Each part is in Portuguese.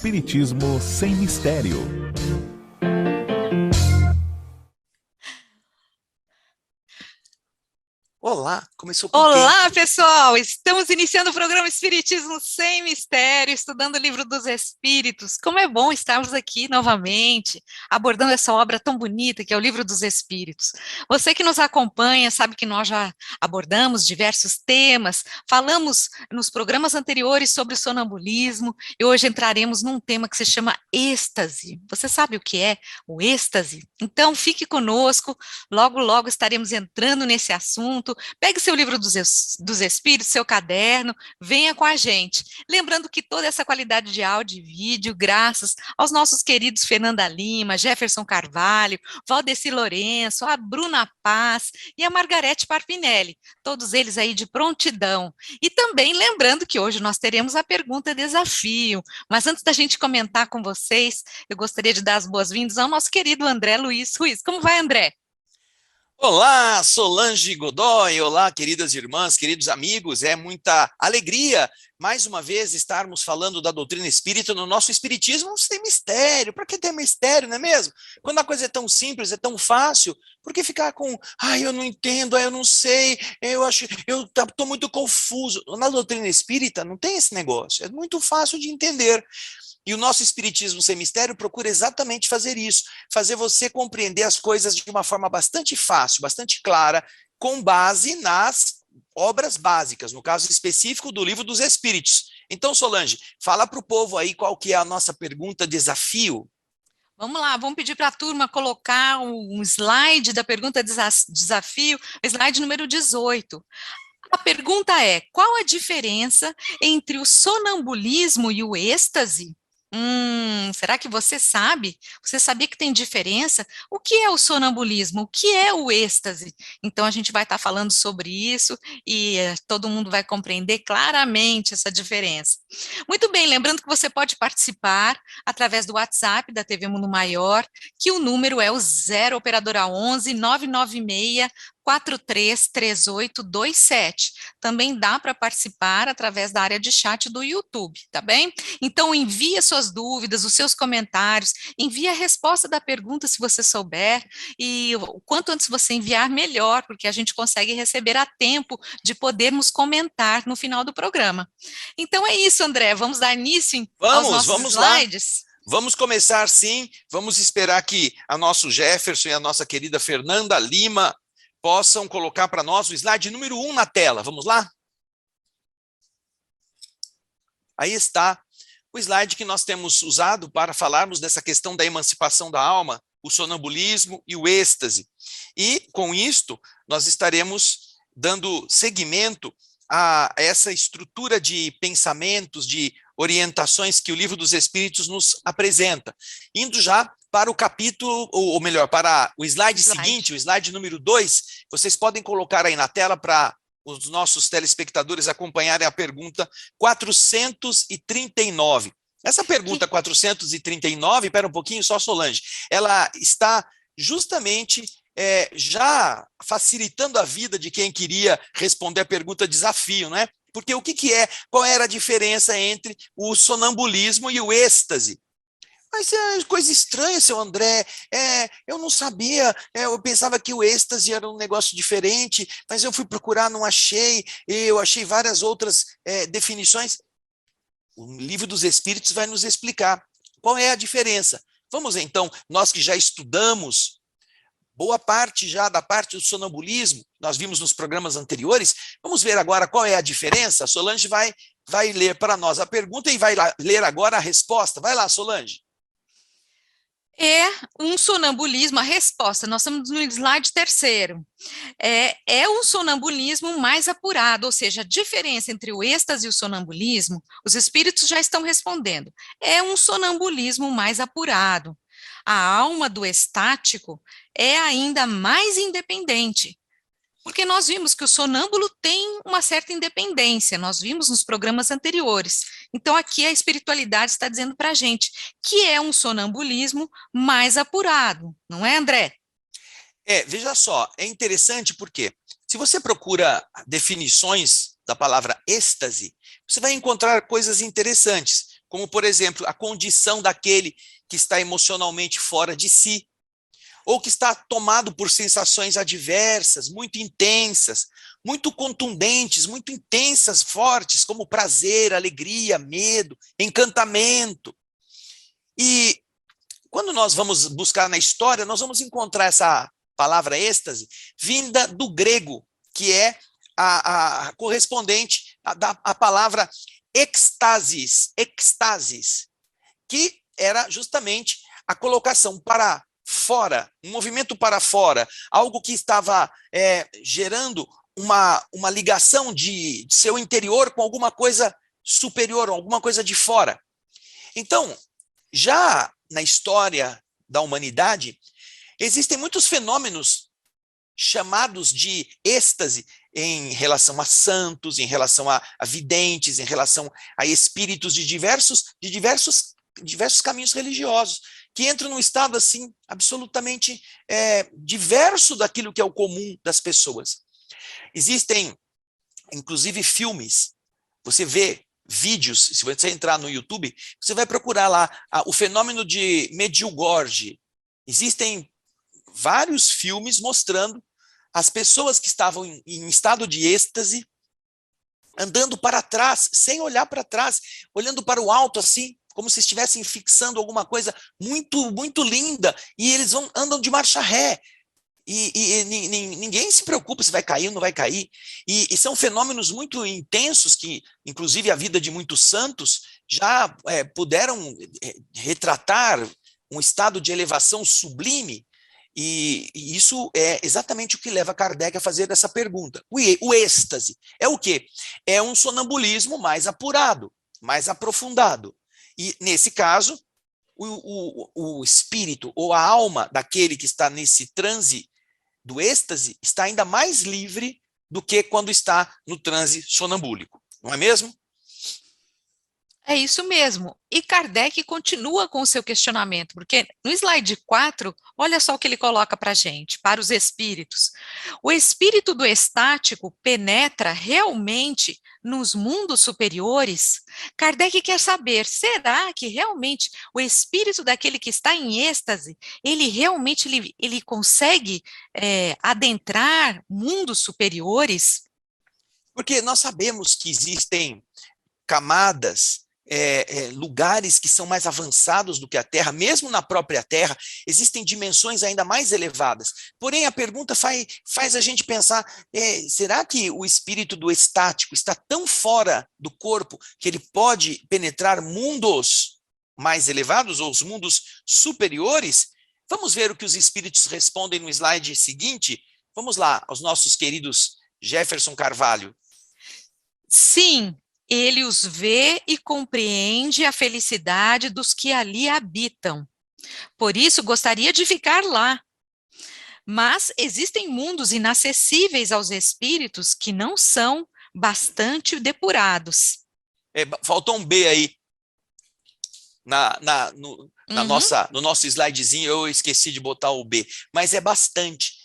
Espiritismo sem mistério. Olá, começou com quem? Olá, pessoal! Estamos iniciando o programa Espiritismo Sem Mistério, estudando o Livro dos Espíritos. Como é bom estarmos aqui novamente, abordando essa obra tão bonita que é o Livro dos Espíritos. Você que nos acompanha sabe que nós já abordamos diversos temas, falamos nos programas anteriores sobre o sonambulismo e hoje entraremos num tema que se chama êxtase. Você sabe o que é o êxtase? Então fique conosco, logo, logo estaremos entrando nesse assunto. Pegue seu livro dos Espíritos, seu caderno, venha com a gente. Lembrando que toda essa qualidade de áudio e vídeo, graças aos nossos queridos Fernanda Lima, Jefferson Carvalho, Valdeci Lourenço, a Bruna Paz e a Margarete Parpinelli, todos eles aí de prontidão. E também lembrando que hoje nós teremos a pergunta desafio, mas antes da gente comentar com vocês, eu gostaria de dar as boas-vindas ao nosso querido André Luiz Ruiz. Como vai, André? Olá, Solange Godoy, olá, queridas irmãs, queridos amigos, é muita alegria, mais uma vez, estarmos falando da doutrina espírita no nosso espiritismo sem mistério. Para que ter mistério, não é mesmo? Quando a coisa é tão simples, é tão fácil, por que ficar com, eu não entendo, eu não sei, eu estou muito confuso. Na doutrina espírita não tem esse negócio, é muito fácil de entender. E o nosso Espiritismo Sem Mistério procura exatamente fazer isso, fazer você compreender as coisas de uma forma bastante fácil, bastante clara, com base nas obras básicas, no caso específico do Livro dos Espíritos. Então, Solange, fala para o povo aí qual que é a nossa pergunta desafio. Vamos lá, vamos pedir para a turma colocar um slide da pergunta desafio, slide número 18. A pergunta é: qual a diferença entre o sonambulismo e o êxtase? Será que você sabe? Você sabia que tem diferença? O que é o sonambulismo? O que é o êxtase? Então, a gente vai estar falando sobre isso e todo mundo vai compreender claramente essa diferença. Muito bem, lembrando que você pode participar através do WhatsApp da TV Mundo Maior, que o número é o 0 operadora 11 996 433827. Também dá para participar através da área de chat do YouTube, tá bem? Então envie as suas dúvidas, os seus comentários, envie a resposta da pergunta se você souber, e o quanto antes você enviar, melhor, porque a gente consegue receber a tempo de podermos comentar no final do programa. Então é isso, André, vamos dar início aos nossos Vamos lá. slides? Vamos começar sim, vamos esperar que a nosso Jefferson e a nossa querida Fernanda Lima possam colocar para nós o slide número 1 na tela. Vamos lá? Aí está o slide que nós temos usado para falarmos dessa questão da emancipação da alma, o sonambulismo e o êxtase. E, com isto, nós estaremos dando seguimento a essa estrutura de pensamentos, de orientações que o Livro dos Espíritos nos apresenta, indo já para o capítulo, ou melhor, para o slide seguinte, o slide número 2, vocês podem colocar aí na tela para os nossos telespectadores acompanharem a pergunta 439. Essa pergunta 439, espera um pouquinho só, Solange, ela está justamente já facilitando a vida de quem queria responder a pergunta desafio, né? Porque o que é, qual era a diferença entre o sonambulismo e o êxtase? Mas é coisa estranha, seu André, eu não sabia, eu pensava que o êxtase era um negócio diferente, mas eu fui procurar, não achei, eu achei várias outras definições. O Livro dos Espíritos vai nos explicar qual é a diferença. Vamos então, nós que já estudamos boa parte já da parte do sonambulismo, nós vimos nos programas anteriores, vamos ver agora qual é a diferença. A Solange vai ler para nós a pergunta e vai ler agora a resposta. Vai lá, Solange. É um sonambulismo, a resposta, nós estamos no slide terceiro, é um sonambulismo mais apurado, ou seja, a diferença entre o êxtase e o sonambulismo, os espíritos já estão respondendo, é um sonambulismo mais apurado. A alma do estático é ainda mais independente, porque nós vimos que o sonâmbulo tem uma certa independência, nós vimos nos programas anteriores. Então, aqui a espiritualidade está dizendo para a gente que é um sonambulismo mais apurado, não é, André? Veja só, é interessante porque se você procura definições da palavra êxtase, você vai encontrar coisas interessantes. como, por exemplo, a condição daquele que está emocionalmente fora de si, ou que está tomado por sensações adversas, muito intensas, muito contundentes, muito intensas, fortes, como prazer, alegria, medo, encantamento. E quando nós vamos buscar na história, nós vamos encontrar essa palavra êxtase vinda do grego, que é a correspondente à palavra ecstasis, que era justamente a colocação para fora, um movimento para fora, algo que estava gerando uma ligação de seu interior com alguma coisa superior, alguma coisa de fora. Então, já na história da humanidade, existem muitos fenômenos chamados de êxtase em relação a santos, em relação a videntes, em relação a espíritos de diversos caminhos religiosos, que entram num estado assim absolutamente diverso daquilo que é o comum das pessoas. Existem, inclusive, filmes, você vê vídeos, se você entrar no YouTube, você vai procurar lá o fenômeno de Medjugorje. Existem vários filmes mostrando as pessoas que estavam em estado de êxtase, andando para trás, sem olhar para trás, olhando para o alto assim, como se estivessem fixando alguma coisa muito, muito linda, e eles andam de marcha ré. E ninguém se preocupa se vai cair ou não vai cair. E são fenômenos muito intensos que, inclusive, a vida de muitos santos já puderam retratar um estado de elevação sublime. E isso é exatamente o que leva Kardec a fazer essa pergunta. O êxtase é o quê? É um sonambulismo mais apurado, mais aprofundado. E, nesse caso, o espírito ou a alma daquele que está nesse transe do êxtase está ainda mais livre do que quando está no transe sonambúlico, não é mesmo? É isso mesmo. E Kardec continua com o seu questionamento, porque no slide 4, olha só o que ele coloca para a gente, para os espíritos. O espírito do estático penetra realmente nos mundos superiores? Kardec quer saber, será que realmente o espírito daquele que está em êxtase, ele realmente ele consegue adentrar mundos superiores? Porque nós sabemos que existem camadas, lugares que são mais avançados do que a Terra, mesmo na própria Terra, existem dimensões ainda mais elevadas. Porém, a pergunta faz a gente pensar, será que o espírito do estático está tão fora do corpo que ele pode penetrar mundos mais elevados, ou os mundos superiores? Vamos ver o que os espíritos respondem no slide seguinte? Vamos lá, aos nossos queridos Jefferson Carvalho. Sim, ele os vê e compreende a felicidade dos que ali habitam. Por isso, gostaria de ficar lá. Mas existem mundos inacessíveis aos espíritos que não são bastante depurados. Faltou um B aí. No nosso slidezinho, eu esqueci de botar o B, mas é bastante.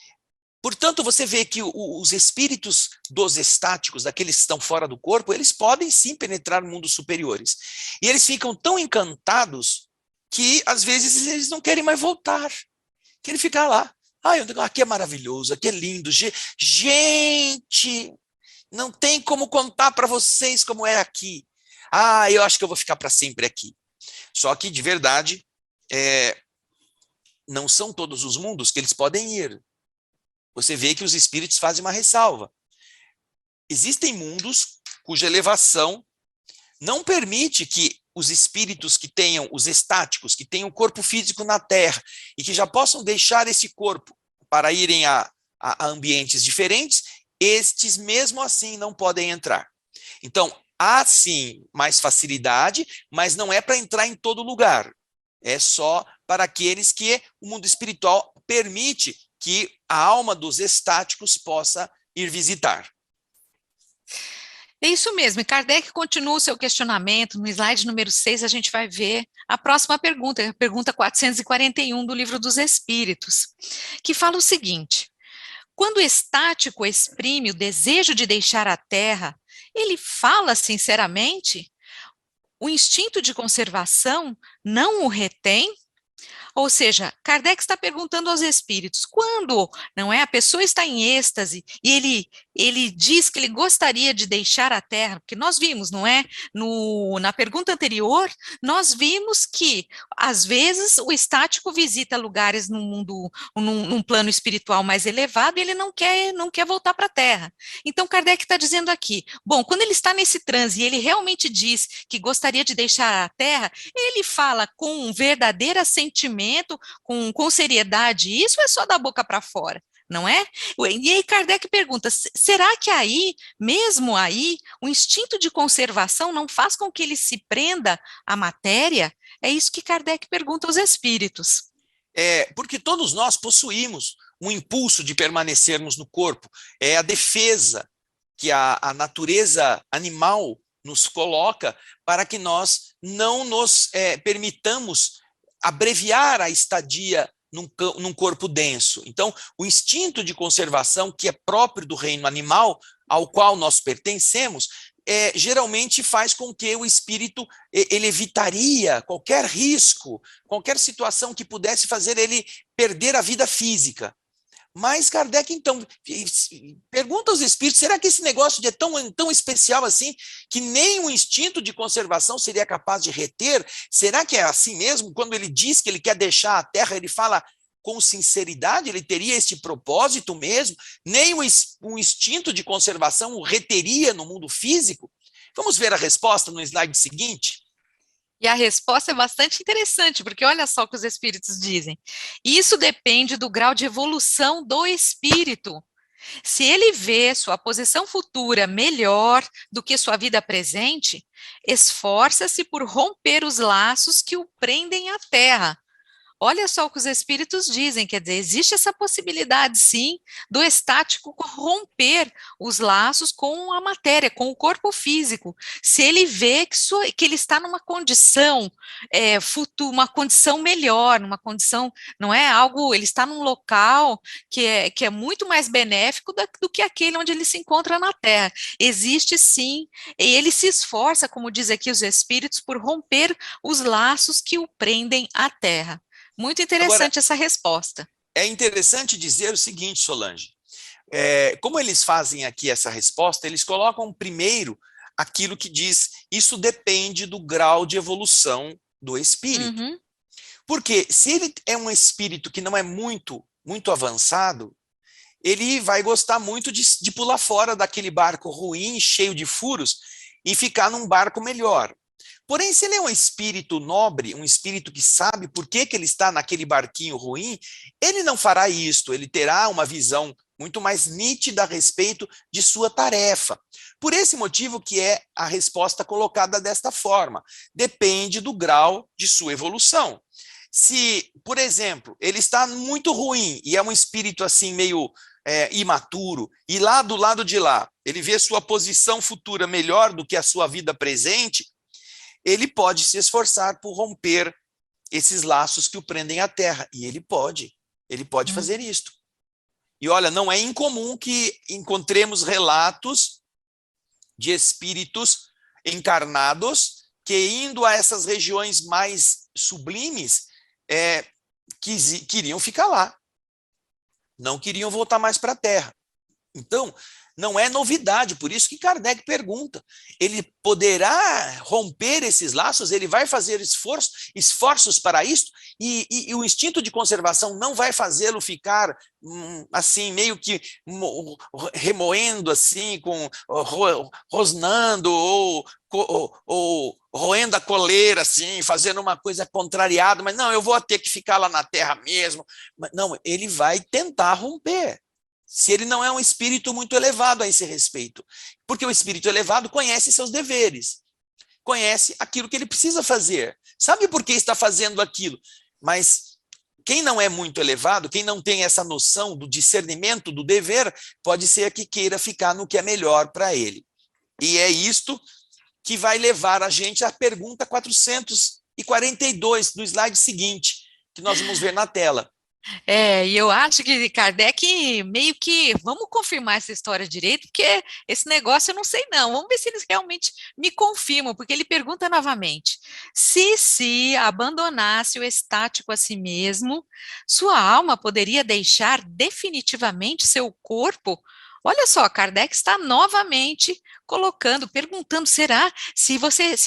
Portanto, você vê que os espíritos dos estáticos, daqueles que estão fora do corpo, eles podem sim penetrar mundos superiores. E eles ficam tão encantados que, às vezes, eles não querem mais voltar. Querem ficar lá. Aqui é maravilhoso, aqui é lindo. Gente, não tem como contar para vocês como é aqui. Eu acho que eu vou ficar para sempre aqui. Só que, de verdade, não são todos os mundos que eles podem ir. Você vê que os espíritos fazem uma ressalva. Existem mundos cuja elevação não permite que os espíritos que tenham, os estáticos, que tenham corpo físico na Terra e que já possam deixar esse corpo para irem a ambientes diferentes, estes mesmo assim não podem entrar. Então, há sim mais facilidade, mas não é para entrar em todo lugar. É só para aqueles que o mundo espiritual permite que a alma dos estáticos possa ir visitar. É isso mesmo, e Kardec continua o seu questionamento. No slide número 6, a gente vai ver a próxima pergunta, a pergunta 441 do Livro dos Espíritos, que fala o seguinte: quando o estático exprime o desejo de deixar a Terra, ele fala sinceramente? o instinto de conservação não o retém? Ou seja, Kardec está perguntando aos espíritos, quando, não é, a pessoa está em êxtase e ele diz que ele gostaria de deixar a Terra, porque nós vimos, não é, na pergunta anterior, nós vimos que, às vezes, o estático visita lugares no mundo, num plano espiritual mais elevado e ele não quer voltar para a Terra. Então, Kardec está dizendo aqui, bom, quando ele está nesse transe e ele realmente diz que gostaria de deixar a Terra, ele fala com um verdadeiro assentimento, com seriedade, isso é só da boca para fora, não é? E aí Kardec pergunta, será que aí, mesmo aí, o instinto de conservação não faz com que ele se prenda à matéria? É isso que Kardec pergunta aos espíritos. Porque todos nós possuímos um impulso de permanecermos no corpo, é a defesa que a natureza animal nos coloca para que nós não nos permitamos abreviar a estadia num corpo denso. Então, o instinto de conservação, que é próprio do reino animal, ao qual nós pertencemos, geralmente faz com que o espírito ele evitaria qualquer risco, qualquer situação que pudesse fazer ele perder a vida física. Mas Kardec, então, pergunta aos espíritos, será que esse negócio é tão especial assim, que nem o instinto de conservação seria capaz de reter? Será que é assim mesmo? Quando ele diz que ele quer deixar a Terra, ele fala com sinceridade, ele teria esse propósito mesmo? Nem o instinto de conservação o reteria no mundo físico? Vamos ver a resposta no slide seguinte? E a resposta é bastante interessante, porque olha só o que os espíritos dizem. Isso depende do grau de evolução do espírito. Se ele vê sua posição futura melhor do que sua vida presente, esforça-se por romper os laços que o prendem à terra. Olha só o que os espíritos dizem, quer dizer, existe essa possibilidade, sim, do estático romper os laços com a matéria, com o corpo físico. Se ele vê que ele está numa condição uma condição melhor, numa condição, não é algo, ele está num local que é muito mais benéfico do que aquele onde ele se encontra na Terra. Existe, sim, e ele se esforça, como diz aqui os espíritos, por romper os laços que o prendem à Terra. Muito interessante Agora, essa resposta. É interessante dizer o seguinte, Solange, como eles fazem aqui essa resposta, eles colocam primeiro aquilo que diz, isso depende do grau de evolução do espírito. Uhum. Porque se ele é um espírito que não é muito avançado, ele vai gostar muito de pular fora daquele barco ruim, cheio de furos, e ficar num barco melhor. Porém, se ele é um espírito nobre, um espírito que sabe por que ele está naquele barquinho ruim, ele não fará isto, ele terá uma visão muito mais nítida a respeito de sua tarefa. Por esse motivo que é a resposta colocada desta forma, depende do grau de sua evolução. Se, por exemplo, ele está muito ruim e é um espírito assim meio imaturo, e lá do lado de lá, ele vê sua posição futura melhor do que a sua vida presente, ele pode se esforçar por romper esses laços que o prendem à terra. E ele pode fazer isto. E olha, não é incomum que encontremos relatos de espíritos encarnados que, indo a essas regiões mais sublimes, queriam ficar lá. Não queriam voltar mais para a terra. Então, não é novidade, por isso que Kardec pergunta, ele poderá romper esses laços, ele vai fazer esforços para isso, e o instinto de conservação não vai fazê-lo ficar assim, meio que remoendo, assim, rosnando, ou roendo a coleira, assim, fazendo uma coisa contrariada, mas não, eu vou ter que ficar lá na terra mesmo. Não, ele vai tentar romper. Se ele não é um espírito muito elevado a esse respeito. Porque o espírito elevado conhece seus deveres, conhece aquilo que ele precisa fazer, sabe por que está fazendo aquilo. Mas quem não é muito elevado, quem não tem essa noção do discernimento do dever, pode ser que queira ficar no que é melhor para ele. E é isto que vai levar a gente à pergunta 442, do slide seguinte, que nós vamos ver na tela. E eu acho que Kardec meio que, vamos confirmar essa história direito, porque esse negócio eu não sei não, vamos ver se eles realmente me confirmam, porque ele pergunta novamente, se abandonasse o estático a si mesmo, sua alma poderia deixar definitivamente seu corpo? Olha só, Kardec está novamente colocando, perguntando, será se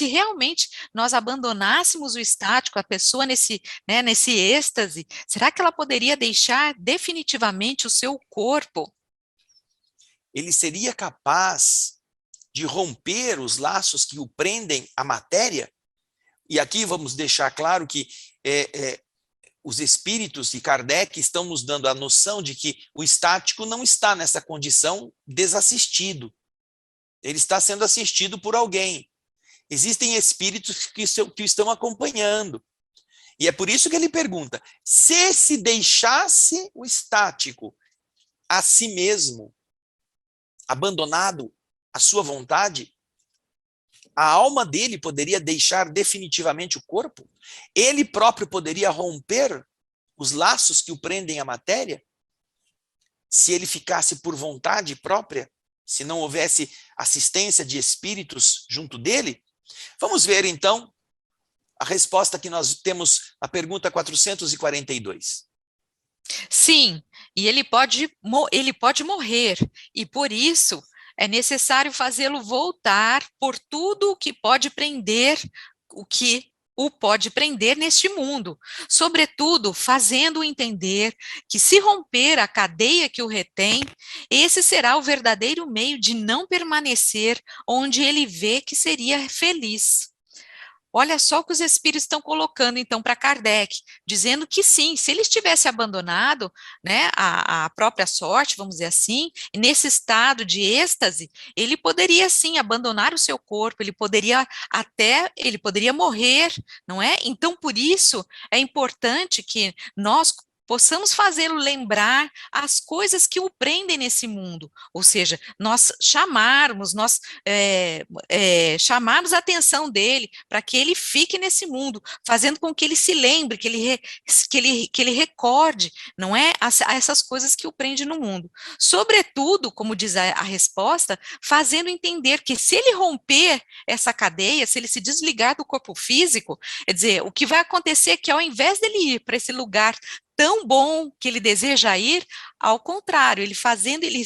realmente nós abandonássemos o estático, a pessoa nesse êxtase, será que ela poderia deixar definitivamente o seu corpo? Ele seria capaz de romper os laços que o prendem à matéria? E aqui vamos deixar claro que os espíritos de Kardec estão nos dando a noção de que o estático não está nessa condição desassistido. Ele está sendo assistido por alguém. Existem espíritos que o estão acompanhando. E é por isso que ele pergunta, se deixasse o estático a si mesmo, abandonado à sua vontade, a alma dele poderia deixar definitivamente o corpo? Ele próprio poderia romper os laços que o prendem à matéria? Se ele ficasse por vontade própria? Se não houvesse assistência de espíritos junto dele? Vamos ver, então, a resposta que nós temos na pergunta 442. Sim, e ele pode morrer, e por isso é necessário fazê-lo voltar por tudo o que o pode prender neste mundo, sobretudo fazendo-o entender que se romper a cadeia que o retém, esse será o verdadeiro meio de não permanecer onde ele vê que seria feliz. Olha só o que os espíritos estão colocando, então, para Kardec, dizendo que sim, se ele estivesse abandonado, né, a própria sorte, vamos dizer assim, nesse estado de êxtase, ele poderia sim abandonar o seu corpo, ele poderia morrer, não é? Então, por isso, é importante que nós possamos fazê-lo lembrar as coisas que o prendem nesse mundo, ou seja, chamarmos a atenção dele para que ele fique nesse mundo, fazendo com que ele se lembre, que ele recorde, não é, a essas coisas que o prende no mundo. Sobretudo, como diz a resposta, fazendo entender que se ele romper essa cadeia, se ele se desligar do corpo físico, quer dizer, o que vai acontecer é que ao invés dele ir para esse lugar tão bom que ele deseja ir, ao contrário, ele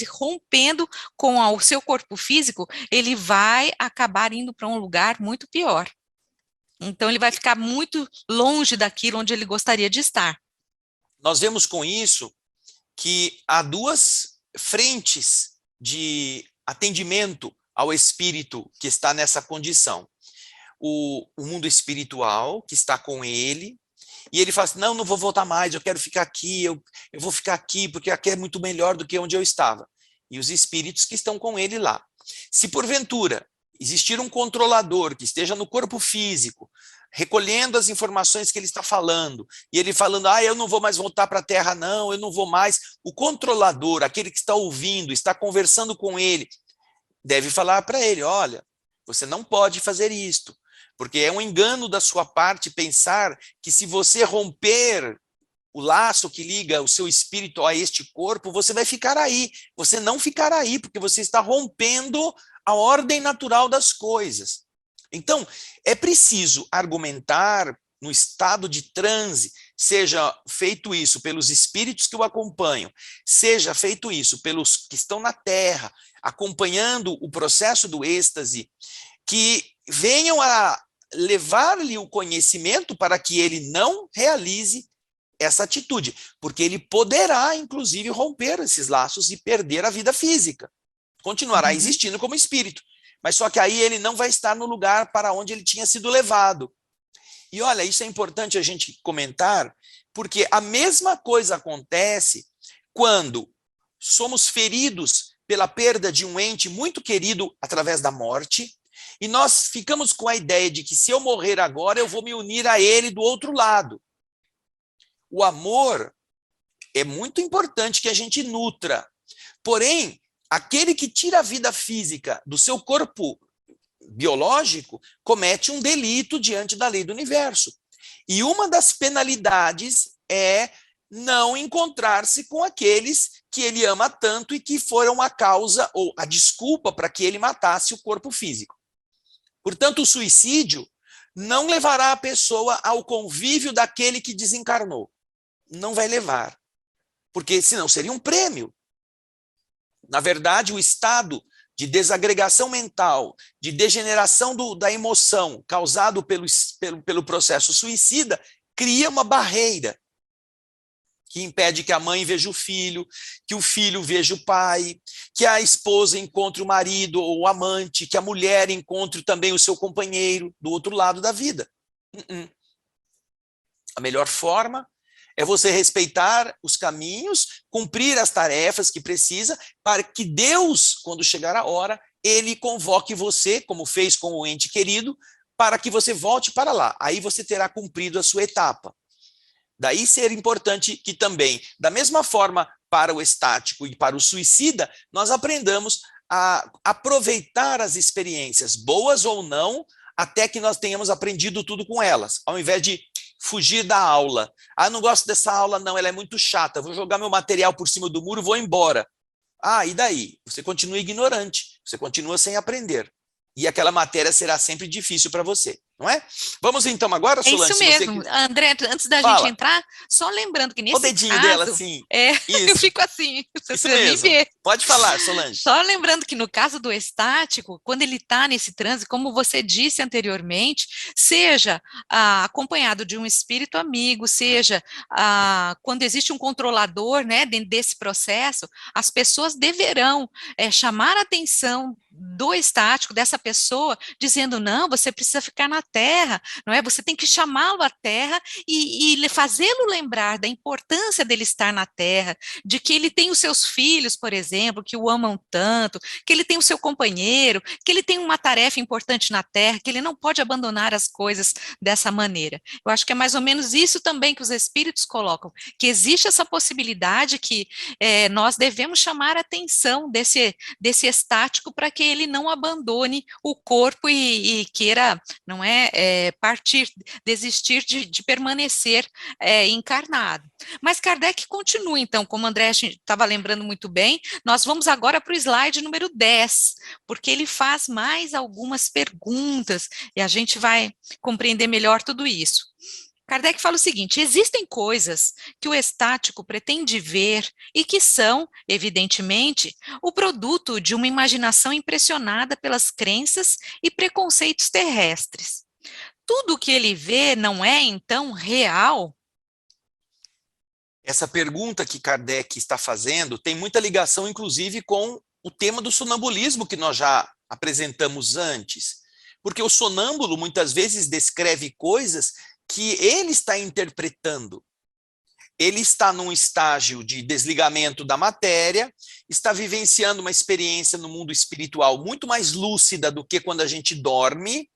rompendo com o seu corpo físico, ele vai acabar indo para um lugar muito pior. Então, ele vai ficar muito longe daquilo onde ele gostaria de estar. Nós vemos com isso que há duas frentes de atendimento ao espírito que está nessa condição. O mundo espiritual, que está com ele, e ele fala assim, não vou voltar mais, eu quero ficar aqui, eu vou ficar aqui, porque aqui é muito melhor do que onde eu estava. E os espíritos que estão com ele lá. Se porventura existir um controlador que esteja no corpo físico, recolhendo as informações que ele está falando, e ele falando, eu não vou mais voltar para a Terra não, eu não vou mais, o controlador, aquele que está ouvindo, está conversando com ele, deve falar para ele, olha, você não pode fazer isto, porque é um engano da sua parte pensar que se você romper o laço que liga o seu espírito a este corpo, você vai ficar aí. Você não ficará aí, porque você está rompendo a ordem natural das coisas. Então, é preciso argumentar no estado de transe, seja feito isso pelos espíritos que o acompanham, seja feito isso pelos que estão na Terra, acompanhando o processo do êxtase, que venham a levar-lhe o conhecimento para que ele não realize essa atitude, porque ele poderá, inclusive, romper esses laços e perder a vida física. Continuará existindo como espírito, mas só que aí ele não vai estar no lugar para onde ele tinha sido levado. E olha, isso é importante a gente comentar, porque a mesma coisa acontece quando somos feridos pela perda de um ente muito querido através da morte, e nós ficamos com a ideia de que se eu morrer agora, eu vou me unir a ele do outro lado. O amor é muito importante que a gente nutra. Porém, aquele que tira a vida física do seu corpo biológico comete um delito diante da lei do universo. E uma das penalidades é não encontrar-se com aqueles que ele ama tanto e que foram a causa ou a desculpa para que ele matasse o corpo físico. Portanto, o suicídio não levará a pessoa ao convívio daquele que desencarnou. Não vai levar, porque senão seria um prêmio. Na verdade, o estado de desagregação mental, de degeneração da emoção causado pelo processo suicida, cria uma barreira que impede que a mãe veja o filho, que o filho veja o pai, que a esposa encontre o marido ou o amante, que a mulher encontre também o seu companheiro do outro lado da vida. A melhor forma é você respeitar os caminhos, cumprir as tarefas que precisa, para que Deus, quando chegar a hora, ele convoque você, como fez com o ente querido, para que você volte para lá. Aí você terá cumprido a sua etapa. Daí ser importante que também, da mesma forma para o estático e para o suicida, nós aprendamos a aproveitar as experiências, boas ou não, até que nós tenhamos aprendido tudo com elas, ao invés de fugir da aula. Ah, não gosto dessa aula não, ela é muito chata, vou jogar meu material por cima do muro, vou embora. Ah, e daí? Você continua ignorante, você continua sem aprender. E aquela matéria será sempre difícil para você, não é? Vamos então agora, Solange? É isso mesmo. André, antes da gente entrar, só lembrando que nesse o dedinho caso, dela, assim. Eu fico assim, você isso precisa mesmo. me ver. Pode falar, Solange. Só lembrando que no caso do estático, quando ele está nesse transe, como você disse anteriormente, seja acompanhado de um espírito amigo, seja quando existe um controlador, né, dentro desse processo, as pessoas deverão chamar a atenção do estático, dessa pessoa, dizendo, não, você precisa ficar na Terra, não é? Você tem que chamá-lo à Terra e fazê-lo lembrar da importância dele estar na Terra, de que ele tem os seus filhos, por exemplo, que o amam tanto, que ele tem o seu companheiro, que ele tem uma tarefa importante na Terra, que ele não pode abandonar as coisas dessa maneira. Eu acho que é mais ou menos isso também que os espíritos colocam, que existe essa possibilidade que nós devemos chamar a atenção desse estático para que ele não abandone o corpo e queira, não é, desistir de permanecer encarnado. Mas Kardec continua, então, como o André estava lembrando muito bem, nós vamos agora para o slide número 10, porque ele faz mais algumas perguntas e a gente vai compreender melhor tudo isso. Kardec fala o seguinte: existem coisas que o estático pretende ver e que são, evidentemente, o produto de uma imaginação impressionada pelas crenças e preconceitos terrestres. Tudo o que ele vê não é, então, real? Essa pergunta que Kardec está fazendo tem muita ligação, inclusive, com o tema do sonambulismo que nós já apresentamos antes. Porque o sonâmbulo, muitas vezes, descreve coisas que ele está interpretando. Ele está num estágio de desligamento da matéria, está vivenciando uma experiência no mundo espiritual muito mais lúcida do que quando a gente dorme,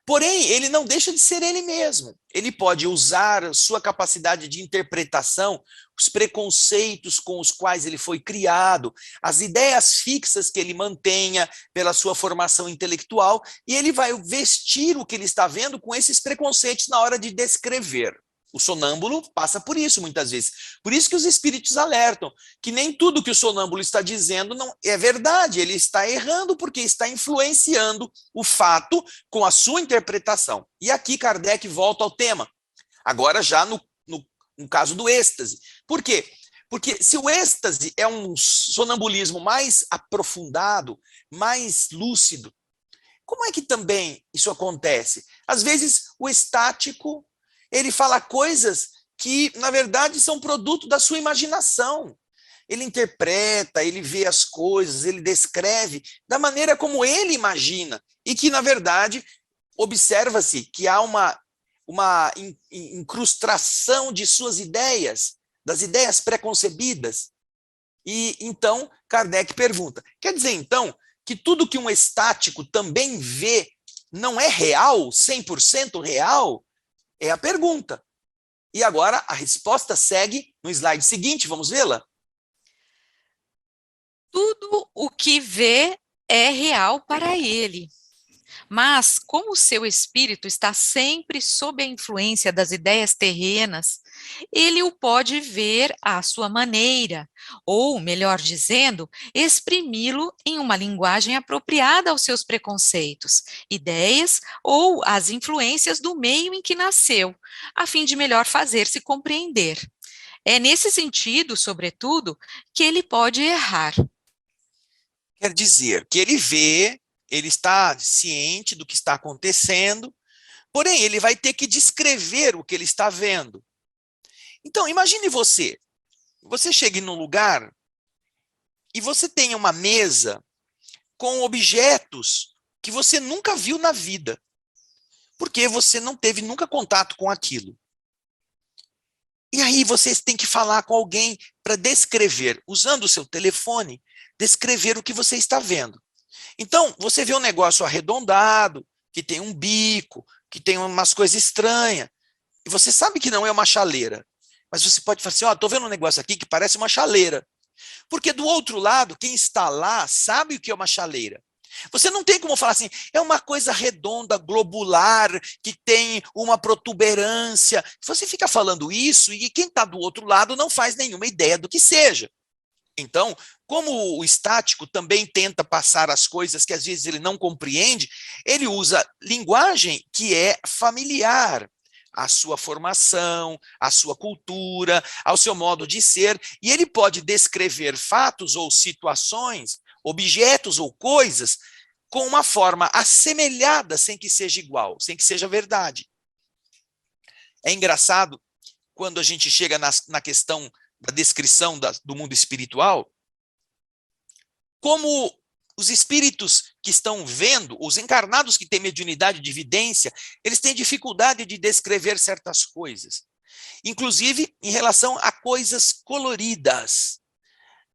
porém, ele não deixa de ser ele mesmo. Ele pode usar sua capacidade de interpretação, os preconceitos com os quais ele foi criado, as ideias fixas que ele mantenha pela sua formação intelectual, e ele vai vestir o que ele está vendo com esses preconceitos na hora de descrever. O sonâmbulo passa por isso muitas vezes. Por isso que os espíritos alertam que nem tudo que o sonâmbulo está dizendo não é verdade. Ele está errando porque está influenciando o fato com a sua interpretação. E aqui Kardec volta ao tema. Agora já no caso do êxtase. Por quê? Porque se o êxtase é um sonambulismo mais aprofundado, mais lúcido, como é que também isso acontece? Às vezes o estático ele fala coisas que, na verdade, são produto da sua imaginação. Ele interpreta, ele vê as coisas, ele descreve da maneira como ele imagina. E que, na verdade, observa-se que há uma incrustação de suas ideias, das ideias preconcebidas. E, então, Kardec pergunta, quer dizer, então, que tudo que um estático também vê não é real, 100% real? É a pergunta. E agora a resposta segue no slide seguinte, vamos vê-la? Tudo o que vê é real para ele. Mas, como o seu espírito está sempre sob a influência das ideias terrenas, ele o pode ver à sua maneira, ou, melhor dizendo, exprimi-lo em uma linguagem apropriada aos seus preconceitos, ideias ou às influências do meio em que nasceu, a fim de melhor fazer-se compreender. É nesse sentido, sobretudo, que ele pode errar. Quer dizer que ele vê, ele está ciente do que está acontecendo, porém ele vai ter que descrever o que ele está vendo. Então, imagine você chega num lugar e você tem uma mesa com objetos que você nunca viu na vida, porque você não teve nunca contato com aquilo. E aí vocês têm que falar com alguém para descrever, usando o seu telefone, descrever o que você está vendo. Então, você vê um negócio arredondado, que tem um bico, que tem umas coisas estranhas, e você sabe que não é uma chaleira, mas você pode falar assim, ó, estou vendo um negócio aqui que parece uma chaleira. Porque do outro lado, quem está lá sabe o que é uma chaleira. Você não tem como falar assim, é uma coisa redonda, globular, que tem uma protuberância. Você fica falando isso e quem está do outro lado não faz nenhuma ideia do que seja. Então, como o estático também tenta passar as coisas que às vezes ele não compreende, ele usa linguagem que é familiar à sua formação, à sua cultura, ao seu modo de ser, e ele pode descrever fatos ou situações, objetos ou coisas, com uma forma assemelhada, sem que seja igual, sem que seja verdade. É engraçado, quando a gente chega na questão da descrição do mundo espiritual, como os espíritos que estão vendo, os encarnados que têm mediunidade de vidência, eles têm dificuldade de descrever certas coisas, inclusive em relação a coisas coloridas.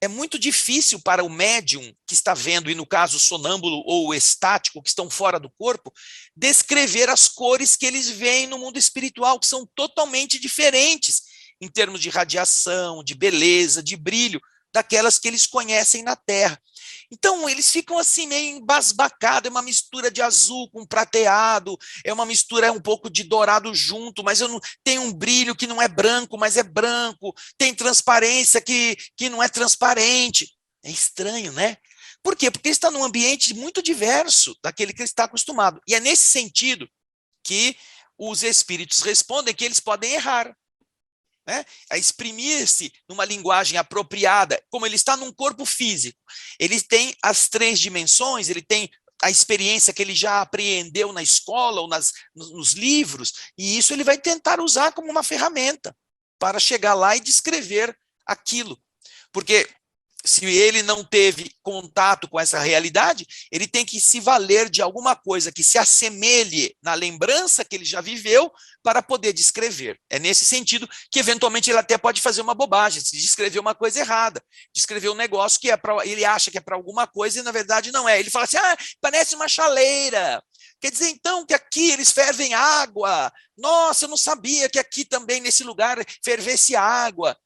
É muito difícil para o médium que está vendo, e no caso o sonâmbulo ou o estático, que estão fora do corpo, descrever as cores que eles veem no mundo espiritual, que são totalmente diferentes em termos de radiação, de beleza, de brilho, daquelas que eles conhecem na Terra. Então, eles ficam assim meio embasbacados, é uma mistura de azul com prateado, é uma mistura um pouco de dourado junto, mas tem um brilho que não é branco, mas é branco, tem transparência que não é transparente. É estranho, né? Por quê? Porque ele está num ambiente muito diverso daquele que ele está acostumado. E é nesse sentido que os espíritos respondem que eles podem errar. Né, a exprimir-se numa linguagem apropriada, como ele está num corpo físico. Ele tem as 3 dimensões, ele tem a experiência que ele já apreendeu na escola ou nos livros, e isso ele vai tentar usar como uma ferramenta para chegar lá e descrever aquilo. Porque se ele não teve contato com essa realidade, ele tem que se valer de alguma coisa que se assemelhe na lembrança que ele já viveu para poder descrever. É nesse sentido que, eventualmente, ele até pode fazer uma bobagem, se descrever uma coisa errada, descrever um negócio que ele acha que é para alguma coisa e, na verdade, não é. Ele fala assim, parece uma chaleira. Quer dizer, então, que aqui eles fervem água. Nossa, eu não sabia que aqui também, nesse lugar, fervesse água.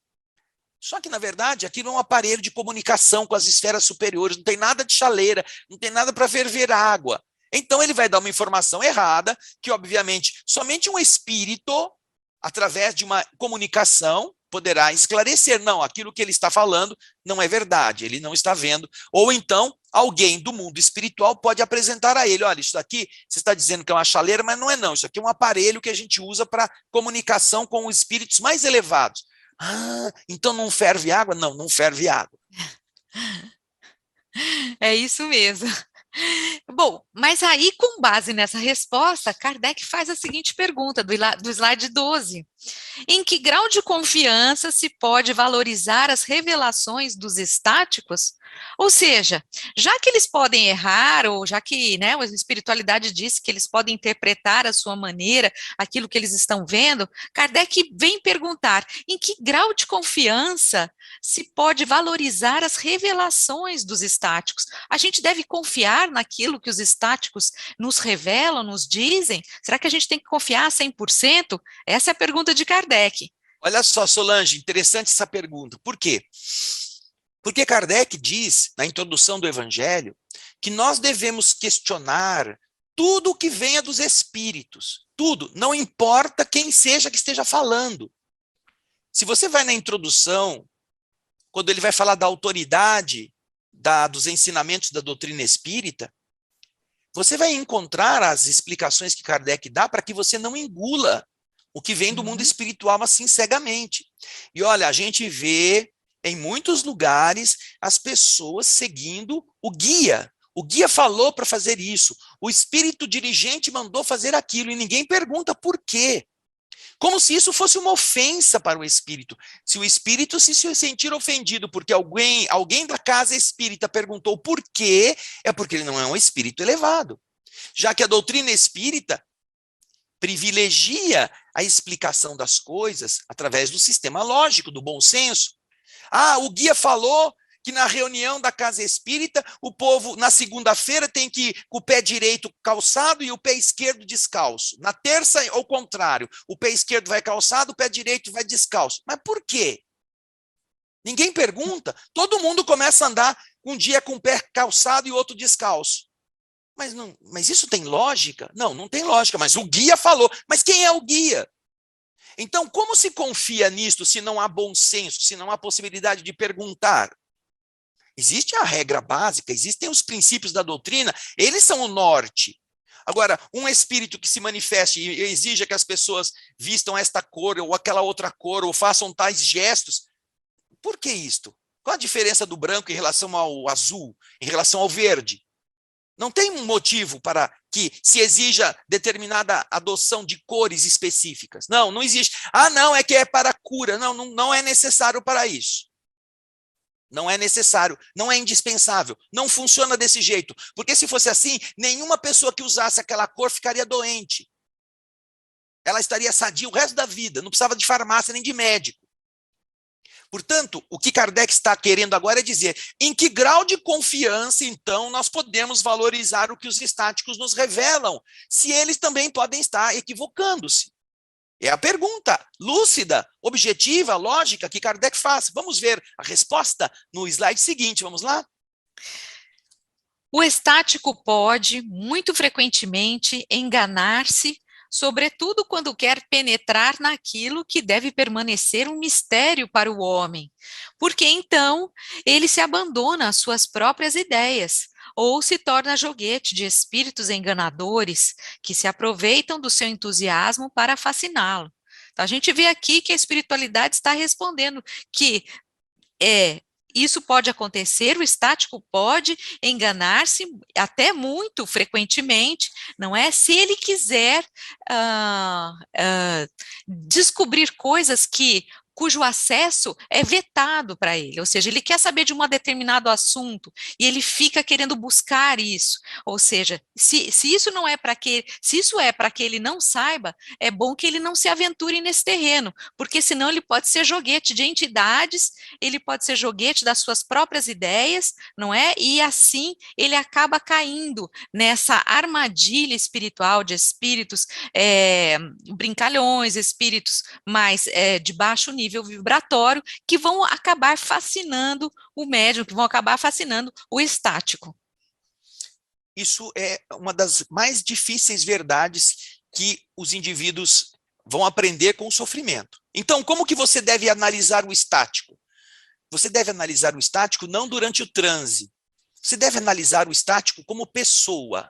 Só que, na verdade, aquilo é um aparelho de comunicação com as esferas superiores, não tem nada de chaleira, não tem nada para ferver água. Então, ele vai dar uma informação errada, que, obviamente, somente um espírito, através de uma comunicação, poderá esclarecer. Não, aquilo que ele está falando não é verdade, ele não está vendo. Ou então, alguém do mundo espiritual pode apresentar a ele, olha, isso daqui, você está dizendo que é uma chaleira, mas não é não, isso aqui é um aparelho que a gente usa para comunicação com os espíritos mais elevados. Então não ferve água? Não, não ferve água. É isso mesmo. Bom, mas aí, com base nessa resposta, Kardec faz a seguinte pergunta do slide 12. Em que grau de confiança se pode valorizar as revelações dos estáticos? Ou seja, já que eles podem errar, ou já que, né, a espiritualidade diz que eles podem interpretar à sua maneira aquilo que eles estão vendo, Kardec vem perguntar em que grau de confiança se pode valorizar as revelações dos estáticos. A gente deve confiar naquilo que os estáticos nos revelam, nos dizem? Será que a gente tem que confiar 100%? Essa é a pergunta de Kardec. Olha só, Solange, interessante essa pergunta. Por quê? Porque Kardec diz, na introdução do Evangelho, que nós devemos questionar tudo o que venha dos espíritos. Tudo, não importa quem seja que esteja falando. Se você vai na introdução, quando ele vai falar da autoridade dos ensinamentos da doutrina espírita, você vai encontrar as explicações que Kardec dá para que você não engula o que vem do mundo espiritual assim cegamente. E olha, a gente vê em muitos lugares as pessoas seguindo o guia. O guia falou para fazer isso, o espírito dirigente mandou fazer aquilo, e ninguém pergunta por quê. Como se isso fosse uma ofensa para o espírito. Se o espírito se sentir ofendido porque alguém da casa espírita perguntou por quê, é porque ele não é um espírito elevado. Já que a doutrina espírita privilegia a explicação das coisas através do sistema lógico, do bom senso. O guia falou que na reunião da casa espírita, o povo, na segunda-feira, tem que ir com o pé direito calçado e o pé esquerdo descalço. Na terça, ao contrário, o pé esquerdo vai calçado, o pé direito vai descalço. Mas por quê? Ninguém pergunta. Todo mundo começa a andar um dia com o pé calçado e outro descalço. Mas isso tem lógica? Não, não tem lógica, mas o guia falou. Mas quem é o guia? Então, como se confia nisto se não há bom senso, se não há possibilidade de perguntar? Existe a regra básica, existem os princípios da doutrina, eles são o norte. Agora, um espírito que se manifeste e exija que as pessoas vistam esta cor ou aquela outra cor, ou façam tais gestos, por que isto? Qual a diferença do branco em relação ao azul, em relação ao verde? Não tem um motivo para que se exija determinada adoção de cores específicas. Não, não existe. Não, é que é para cura. Não é necessário para isso. Não é necessário, não é indispensável, não funciona desse jeito. Porque se fosse assim, nenhuma pessoa que usasse aquela cor ficaria doente. Ela estaria sadia o resto da vida, não precisava de farmácia nem de médico. Portanto, o que Kardec está querendo agora é dizer, em que grau de confiança, então, nós podemos valorizar o que os estáticos nos revelam, se eles também podem estar equivocando-se? É a pergunta lúcida, objetiva, lógica que Kardec faz. Vamos ver a resposta no slide seguinte, vamos lá? O estático pode, muito frequentemente, enganar-se, sobretudo quando quer penetrar naquilo que deve permanecer um mistério para o homem, porque então ele se abandona às suas próprias ideias, ou se torna joguete de espíritos enganadores que se aproveitam do seu entusiasmo para fasciná-lo. Então, a gente vê aqui que a espiritualidade está respondendo que isso pode acontecer, o estático pode enganar-se até muito frequentemente, não é? Se ele quiser descobrir coisas cujo acesso é vetado para ele, ou seja, ele quer saber de um determinado assunto e ele fica querendo buscar isso, ou seja, se isso não é para que, se isso é para que ele não saiba, é bom que ele não se aventure nesse terreno, porque senão ele pode ser joguete de entidades, ele pode ser joguete das suas próprias ideias, não é? E assim ele acaba caindo nessa armadilha espiritual de espíritos brincalhões, espíritos mais de baixo nível vibratório, que vão acabar fascinando o médium, que vão acabar fascinando o estático. Isso é uma das mais difíceis verdades que os indivíduos vão aprender com o sofrimento. Então, como que você deve analisar o estático? Você deve analisar o estático não durante o transe. Você deve analisar o estático como pessoa.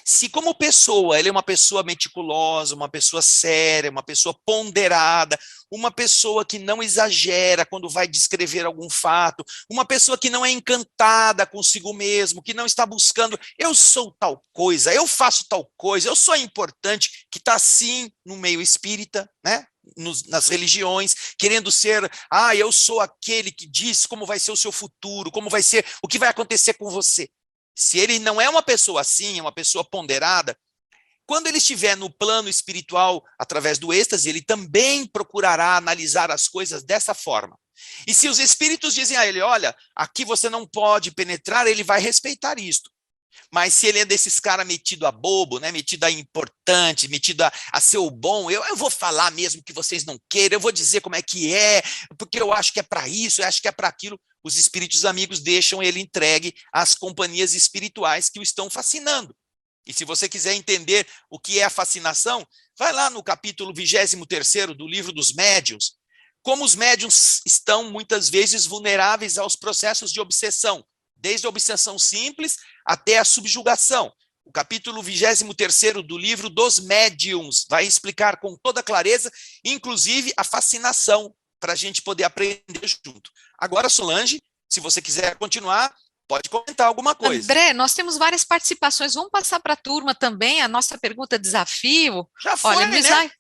Se como pessoa, ele é uma pessoa meticulosa, uma pessoa séria, uma pessoa ponderada, uma pessoa que não exagera quando vai descrever algum fato, uma pessoa que não é encantada consigo mesmo, que não está buscando, eu sou tal coisa, eu faço tal coisa, eu sou importante, que está assim no meio espírita, né? Nas religiões, querendo ser, eu sou aquele que diz como vai ser o seu futuro, como vai ser, o que vai acontecer com você. Se ele não é uma pessoa assim, é uma pessoa ponderada, quando ele estiver no plano espiritual, através do êxtase, ele também procurará analisar as coisas dessa forma. E se os espíritos dizem a ele, olha, aqui você não pode penetrar, ele vai respeitar isto. Mas se ele é desses caras metido a bobo, né, metido a importante, metido a ser o bom, eu vou falar mesmo que vocês não queiram, eu vou dizer como é que é, porque eu acho que é para isso, eu acho que é para aquilo. Os espíritos amigos deixam ele entregue às companhias espirituais que o estão fascinando. E se você quiser entender o que é a fascinação, vai lá no capítulo 23º do livro dos médiuns, Como os médiuns estão, muitas vezes, vulneráveis aos processos de obsessão, desde a obsessão simples até a subjugação. O capítulo 23º do livro dos médiuns vai explicar com toda clareza, inclusive a fascinação, para a gente poder aprender junto. Agora, Solange, se você quiser continuar, pode comentar alguma coisa. André, nós temos várias participações. Vamos passar para a turma também a nossa pergunta desafio. Já foi, Olha, no né? slide.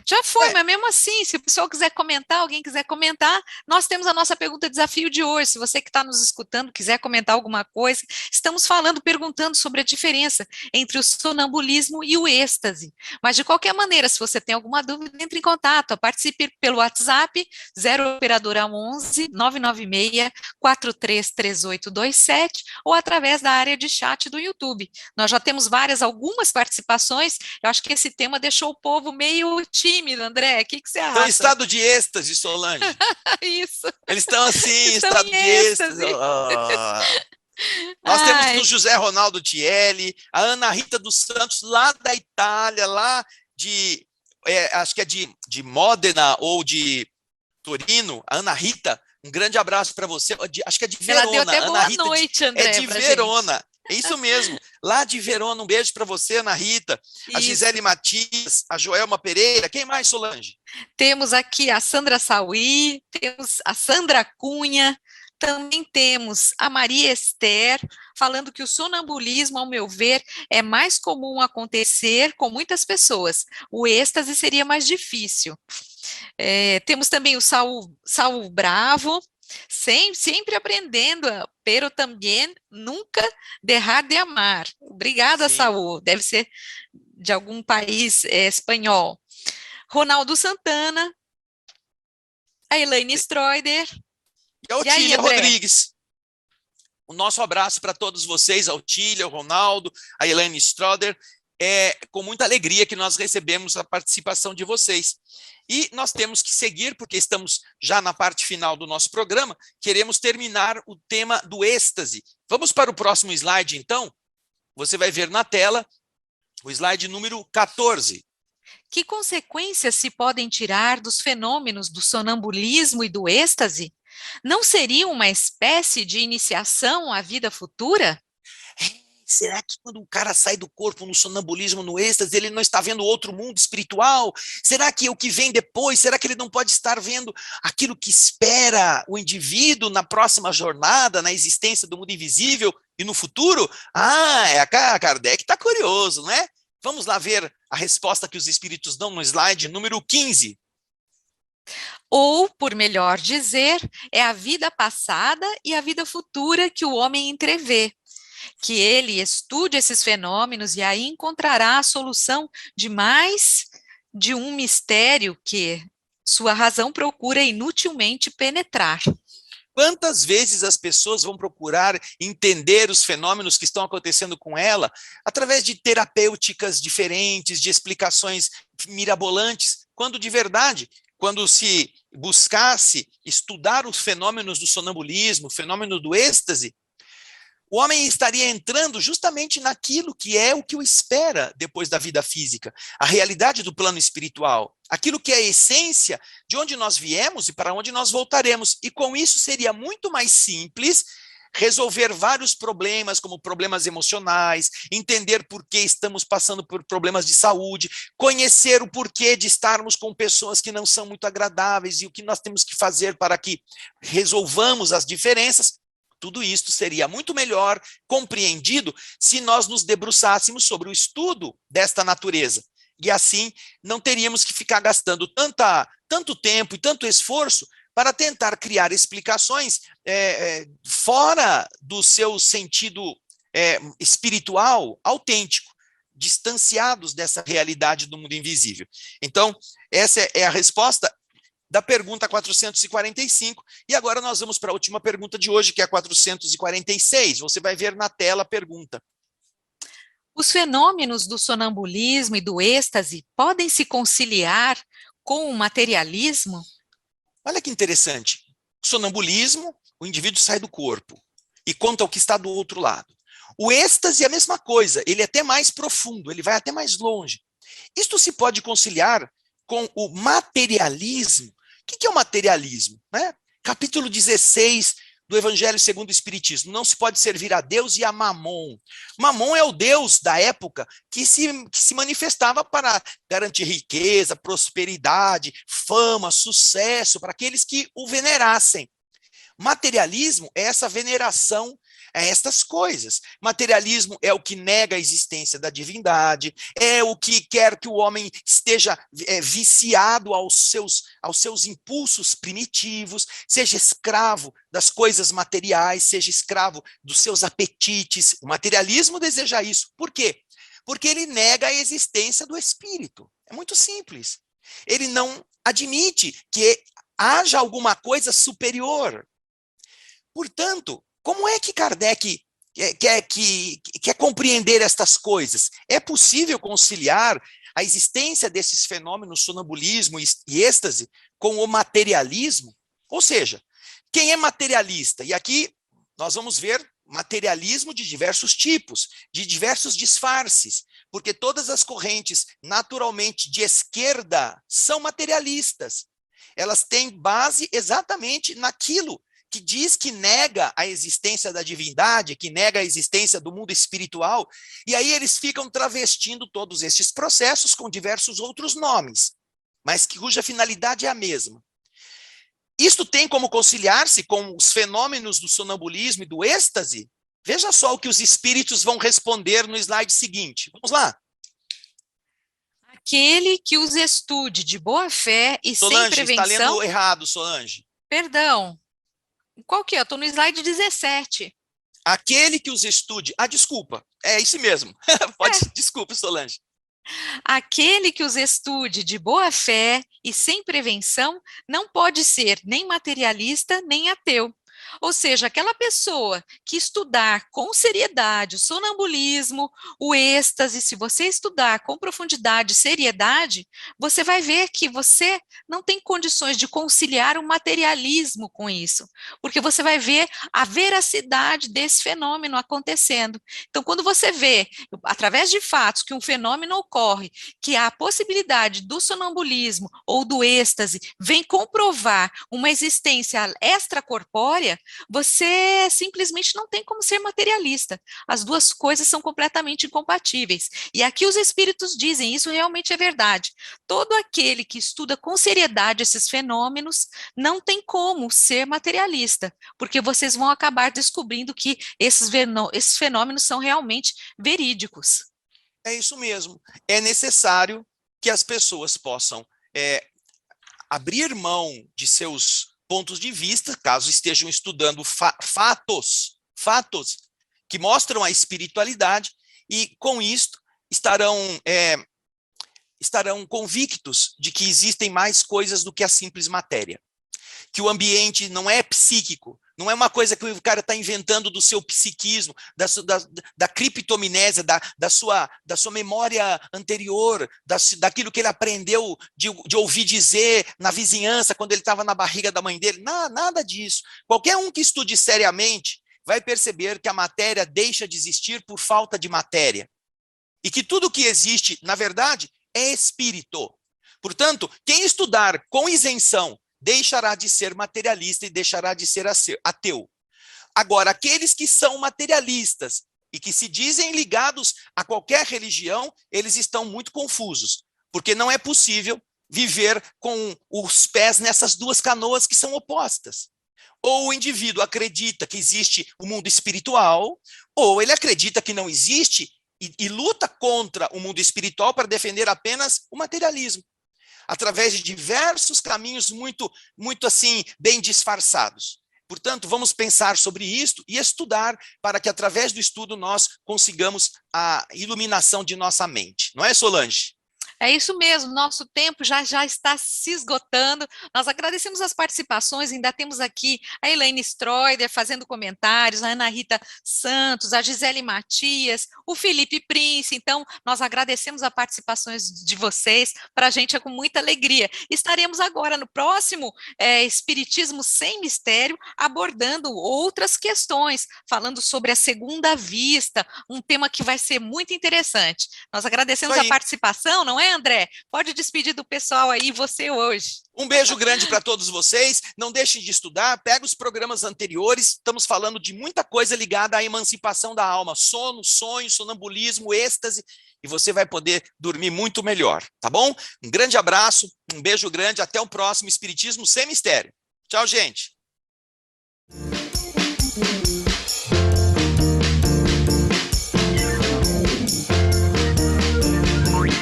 Já foi, mas mesmo assim, se o pessoal quiser comentar, alguém quiser comentar, nós temos a nossa pergunta desafio de hoje. Se você que está nos escutando quiser comentar alguma coisa, estamos perguntando sobre a diferença entre o sonambulismo e o êxtase. Mas de qualquer maneira, se você tem alguma dúvida, entre em contato, participe pelo WhatsApp 0 operadora 11 996 433827 ou através da área de chat do YouTube. Nós já temos algumas participações. Eu acho que esse tema deixou o povo meio tímido, André. O que você acha? Estão em estado de êxtase, Solange. Isso. Eles estão assim, em Estão estado em de êxtase. Nós temos o José Ronaldo Thielli, a Ana Rita dos Santos, lá da Itália, lá de, acho que é de Módena ou de Torino. A Ana Rita, um grande abraço para você. Acho que é de Verona. Ela deu até Ana boa Rita noite, André. É de Verona. É isso mesmo, lá de Verona, um beijo para você, Ana Rita, a Gisele Matias, a Joelma Pereira, quem mais, Solange? Temos aqui a Sandra Sauí, temos a Sandra Cunha, também temos a Maria Esther, falando que o sonambulismo, ao meu ver, é mais comum acontecer com muitas pessoas, o êxtase seria mais difícil. Temos também o Saul Bravo, sempre aprendendo, pero também nunca deixar de amar. Obrigada, Saul. Deve ser de algum país espanhol. Ronaldo Santana, a Elaine Stroider. E a Otília Rodrigues. O nosso abraço para todos vocês, a Otília, o Ronaldo, a Elaine Stroider. É com muita alegria que nós recebemos a participação de vocês. E nós temos que seguir, porque estamos já na parte final do nosso programa, queremos terminar o tema do êxtase. Vamos para o próximo slide, então? Você vai ver na tela o slide número 14. Que consequências se podem tirar dos fenômenos do sonambulismo e do êxtase? Não seria uma espécie de iniciação à vida futura? Será que quando o cara sai do corpo no sonambulismo, no êxtase, ele não está vendo outro mundo espiritual? Será que o que vem depois, será que ele não pode estar vendo aquilo que espera o indivíduo na próxima jornada, na existência do mundo invisível e no futuro? A Kardec está curioso, né? Vamos lá ver a resposta que os espíritos dão no slide número 15. Ou, por melhor dizer, é a vida passada e a vida futura que o homem entrevê. Que ele estude esses fenômenos e aí encontrará a solução de mais de um mistério que sua razão procura inutilmente penetrar. Quantas vezes as pessoas vão procurar entender os fenômenos que estão acontecendo com ela através de terapêuticas diferentes, de explicações mirabolantes, quando de verdade, quando se buscasse estudar os fenômenos do sonambulismo, o fenômeno do êxtase, o homem estaria entrando justamente naquilo que é o que o espera depois da vida física, a realidade do plano espiritual, aquilo que é a essência de onde nós viemos e para onde nós voltaremos. E com isso seria muito mais simples resolver vários problemas, como problemas emocionais, entender por que estamos passando por problemas de saúde, conhecer o porquê de estarmos com pessoas que não são muito agradáveis e o que nós temos que fazer para que resolvamos as diferenças. Tudo isso seria muito melhor compreendido se nós nos debruçássemos sobre o estudo desta natureza. E assim não teríamos que ficar gastando tanto tempo e tanto esforço para tentar criar explicações fora do seu sentido espiritual autêntico, distanciados dessa realidade do mundo invisível. Então, essa é a resposta da pergunta 445, e agora nós vamos para a última pergunta de hoje, que é a 446. Você vai ver na tela a pergunta. Os fenômenos do sonambulismo e do êxtase podem se conciliar com o materialismo? Olha que interessante. Sonambulismo, o indivíduo sai do corpo e conta o que está do outro lado. O êxtase é a mesma coisa, ele é até mais profundo, ele vai até mais longe. Isto se pode conciliar com o materialismo, que é o materialismo? Né? Capítulo 16 do Evangelho segundo o Espiritismo. Não se pode servir a Deus e a Mamon. Mamon é o Deus da época que se manifestava para garantir riqueza, prosperidade, fama, sucesso para aqueles que o venerassem. Materialismo é essa veneração a estas coisas. Materialismo é o que nega a existência da divindade, é o que quer que o homem esteja viciado aos seus impulsos primitivos, seja escravo das coisas materiais, seja escravo dos seus apetites. O materialismo deseja isso. Por quê? Porque ele nega a existência do espírito. É muito simples. Ele não admite que haja alguma coisa superior. Portanto, como é que Kardec quer compreender estas coisas? É possível conciliar a existência desses fenômenos, sonambulismo e êxtase, com o materialismo? Ou seja, quem é materialista? E aqui nós vamos ver materialismo de diversos tipos, de diversos disfarces, porque todas as correntes naturalmente de esquerda são materialistas. Elas têm base exatamente naquilo que diz que nega a existência da divindade, que nega a existência do mundo espiritual, e aí eles ficam travestindo todos estes processos com diversos outros nomes, mas cuja finalidade é a mesma. Isto tem como conciliar-se com os fenômenos do sonambulismo e do êxtase? Veja só o que os espíritos vão responder no slide seguinte. Vamos lá. Aquele que os estude de boa fé e Solange, sem está prevenção... lendo errado, Solange. Perdão. Qual que é? Eu estou no slide 17. Aquele que os estude... desculpa. É isso mesmo. Desculpa, Solange. Aquele que os estude de boa fé e sem prevenção não pode ser nem materialista nem ateu. Ou seja, aquela pessoa que estudar com seriedade o sonambulismo, o êxtase, se você estudar com profundidade e seriedade, você vai ver que você não tem condições de conciliar o materialismo com isso, porque você vai ver a veracidade desse fenômeno acontecendo. Então, quando você vê, através de fatos, que um fenômeno ocorre, que há a possibilidade do sonambulismo ou do êxtase vem comprovar uma existência extracorpórea, você simplesmente não tem como ser materialista. As duas coisas são completamente incompatíveis. E aqui os espíritos dizem, isso realmente é verdade. Todo aquele que estuda com seriedade esses fenômenos não tem como ser materialista, porque vocês vão acabar descobrindo que esses fenômenos são realmente verídicos. É isso mesmo. É necessário que as pessoas possam abrir mão de seus pontos de vista, caso estejam estudando fatos que mostram a espiritualidade, e com isto estarão convictos de que existem mais coisas do que a simples matéria, que o ambiente não é psíquico, não é uma coisa que o cara está inventando do seu psiquismo, da criptominésia, da sua memória anterior, daquilo que ele aprendeu de ouvir dizer na vizinhança, quando ele estava na barriga da mãe dele. Nada disso. Qualquer um que estude seriamente vai perceber que a matéria deixa de existir por falta de matéria. E que tudo que existe, na verdade, é espírito. Portanto, quem estudar com isenção deixará de ser materialista e deixará de ser ateu. Agora, aqueles que são materialistas e que se dizem ligados a qualquer religião, eles estão muito confusos, porque não é possível viver com os pés nessas duas canoas que são opostas. Ou o indivíduo acredita que existe o mundo espiritual, ou ele acredita que não existe e luta contra o mundo espiritual para defender apenas o materialismo, através de diversos caminhos muito assim, bem disfarçados. Portanto, vamos pensar sobre isto e estudar para que, através do estudo, nós consigamos a iluminação de nossa mente. Não é, Solange? É isso mesmo, nosso tempo já está se esgotando. Nós agradecemos as participações, ainda temos aqui a Elaine Stroider fazendo comentários, a Ana Rita Santos, a Gisele Matias, o Felipe Prince. Então, nós agradecemos as participações de vocês, para a gente é com muita alegria. Estaremos agora no próximo Espiritismo Sem Mistério, abordando outras questões, falando sobre a segunda vista, um tema que vai ser muito interessante. Nós agradecemos a participação, não é, é, André? Pode despedir do pessoal aí, você hoje. Um beijo grande para todos vocês. Não deixem de estudar, pega os programas anteriores. Estamos falando de muita coisa ligada à emancipação da alma, sono, sonho, sonambulismo, êxtase, e você vai poder dormir muito melhor, tá bom? Um grande abraço, um beijo grande, até o próximo Espiritismo Sem Mistério. Tchau, gente.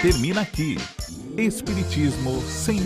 Termina aqui. Espiritismo sem